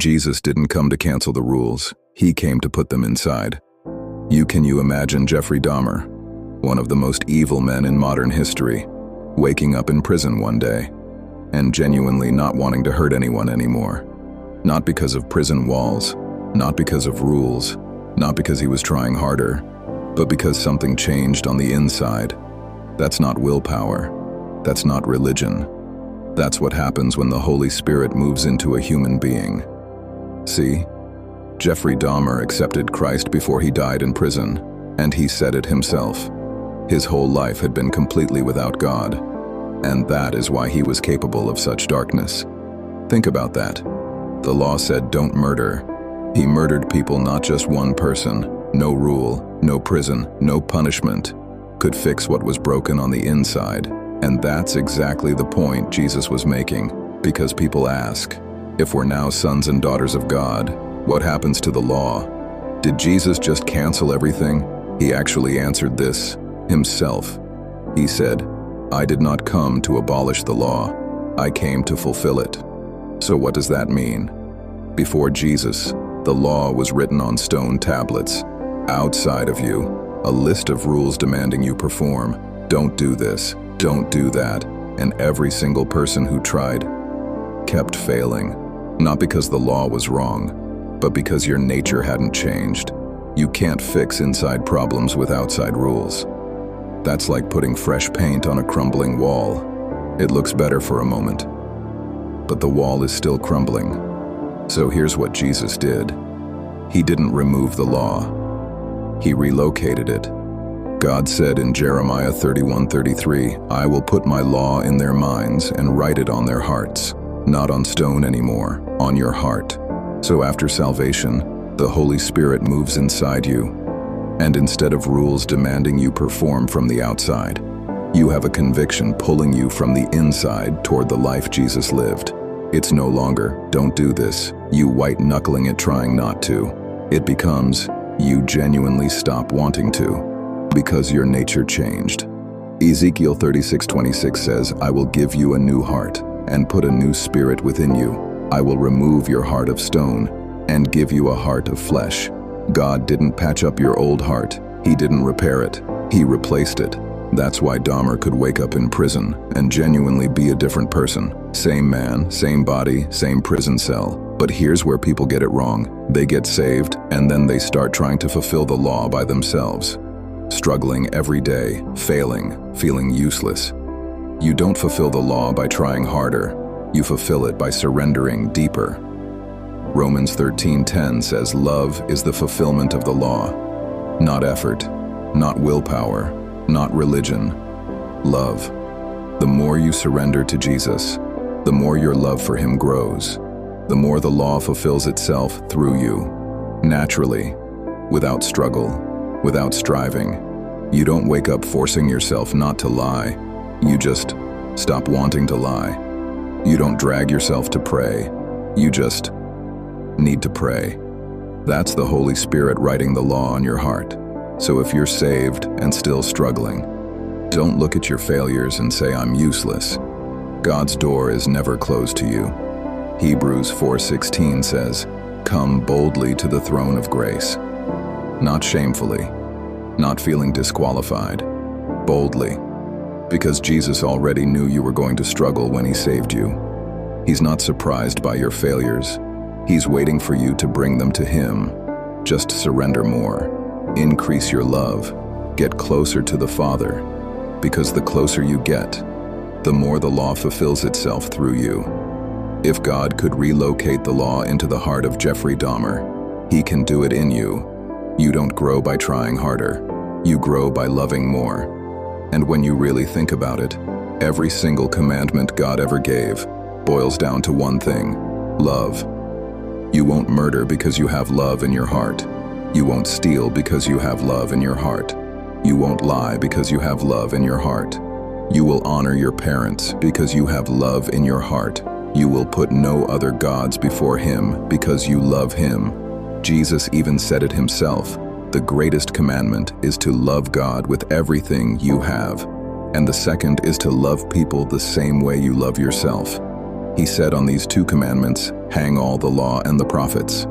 Jesus didn't come to cancel the rules. He came to put them inside. Can you imagine Jeffrey Dahmer, one of the most evil men in modern history, waking up in prison one day and genuinely not wanting to hurt anyone anymore? Not because of prison walls, not because of rules, not because he was trying harder, but because something changed on the inside. That's not willpower. That's not religion. That's what happens when the Holy Spirit moves into a human being. See? Jeffrey Dahmer accepted Christ before he died in prison, and he said it himself. His whole life had been completely without God, and that is why he was capable of such darkness. Think about that. The law said don't murder. He murdered people, not just one person. No rule, no prison, no punishment could fix what was broken on the inside. And that's exactly the point Jesus was making, because people ask, if we're now sons and daughters of God, what happens to the law? Did Jesus just cancel everything? He actually answered this himself. He said, I did not come to abolish the law. I came to fulfill it. So what does that mean? Before Jesus, the law was written on stone tablets. Outside of you, a list of rules demanding you perform. Don't do this, don't do that. And every single person who tried kept failing. Not because the law was wrong, but because your nature hadn't changed. You can't fix inside problems with outside rules. That's like putting fresh paint on a crumbling wall. It looks better for a moment, but the wall is still crumbling. So here's what Jesus did. He didn't remove the law. He relocated it. God said in Jeremiah 31:33, I will put my law in their minds and write it on their hearts. Not on stone anymore, on your heart. So after salvation, the Holy Spirit moves inside you. And instead of rules demanding you perform from the outside, you have a conviction pulling you from the inside toward the life Jesus lived. It's no longer, don't do this, you white-knuckling it trying not to. It becomes, you genuinely stop wanting to, because your nature changed. Ezekiel 36:26 says, I will give you a new heart, and put a new spirit within you. I will remove your heart of stone, and give you a heart of flesh. God didn't patch up your old heart. He didn't repair it. He replaced it. That's why Dahmer could wake up in prison and genuinely be a different person. Same man, same body, same prison cell. But here's where people get it wrong. They get saved, and then they start trying to fulfill the law by themselves. Struggling every day, failing, feeling useless. You don't fulfill the law by trying harder. You fulfill it by surrendering deeper. Romans 13:10 says love is the fulfillment of the law. Not effort, not willpower, not religion. Love. The more you surrender to Jesus, the more your love for him grows. The more the law fulfills itself through you. Naturally, without struggle, without striving. You don't wake up forcing yourself not to lie. You just stop wanting to lie. You don't drag yourself to pray. You just need to pray. That's the Holy Spirit writing the law on your heart. So if you're saved and still struggling, don't look at your failures and say, I'm useless. God's door is never closed to you. Hebrews 4:16 says, come boldly to the throne of grace. Not shamefully, not feeling disqualified, boldly. Because Jesus already knew you were going to struggle when he saved you. He's not surprised by your failures. He's waiting for you to bring them to him. Just surrender more. Increase your love. Get closer to the Father. Because the closer you get, the more the law fulfills itself through you. If God could relocate the law into the heart of Jeffrey Dahmer, he can do it in you. You don't grow by trying harder. You grow by loving more. And when you really think about it, every single commandment God ever gave boils down to one thing: love. You won't murder because you have love in your heart. You won't steal because you have love in your heart. You won't lie because you have love in your heart. You will honor your parents because you have love in your heart. You will put no other gods before him because you love him. Jesus even said it himself. The greatest commandment is to love God with everything you have. And the second is to love people the same way you love yourself. He said on these 2 commandments, hang all the law and the prophets.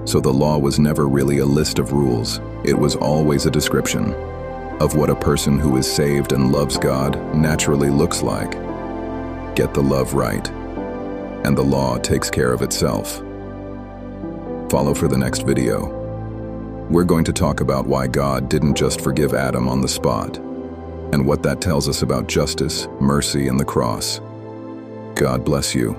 So the law was never really a list of rules. It was always a description of what a person who is saved and loves God naturally looks like. Get the love right, and the law takes care of itself. Follow for the next video. We're going to talk about why God didn't just forgive Adam on the spot, and what that tells us about justice, mercy, and the cross. God bless you.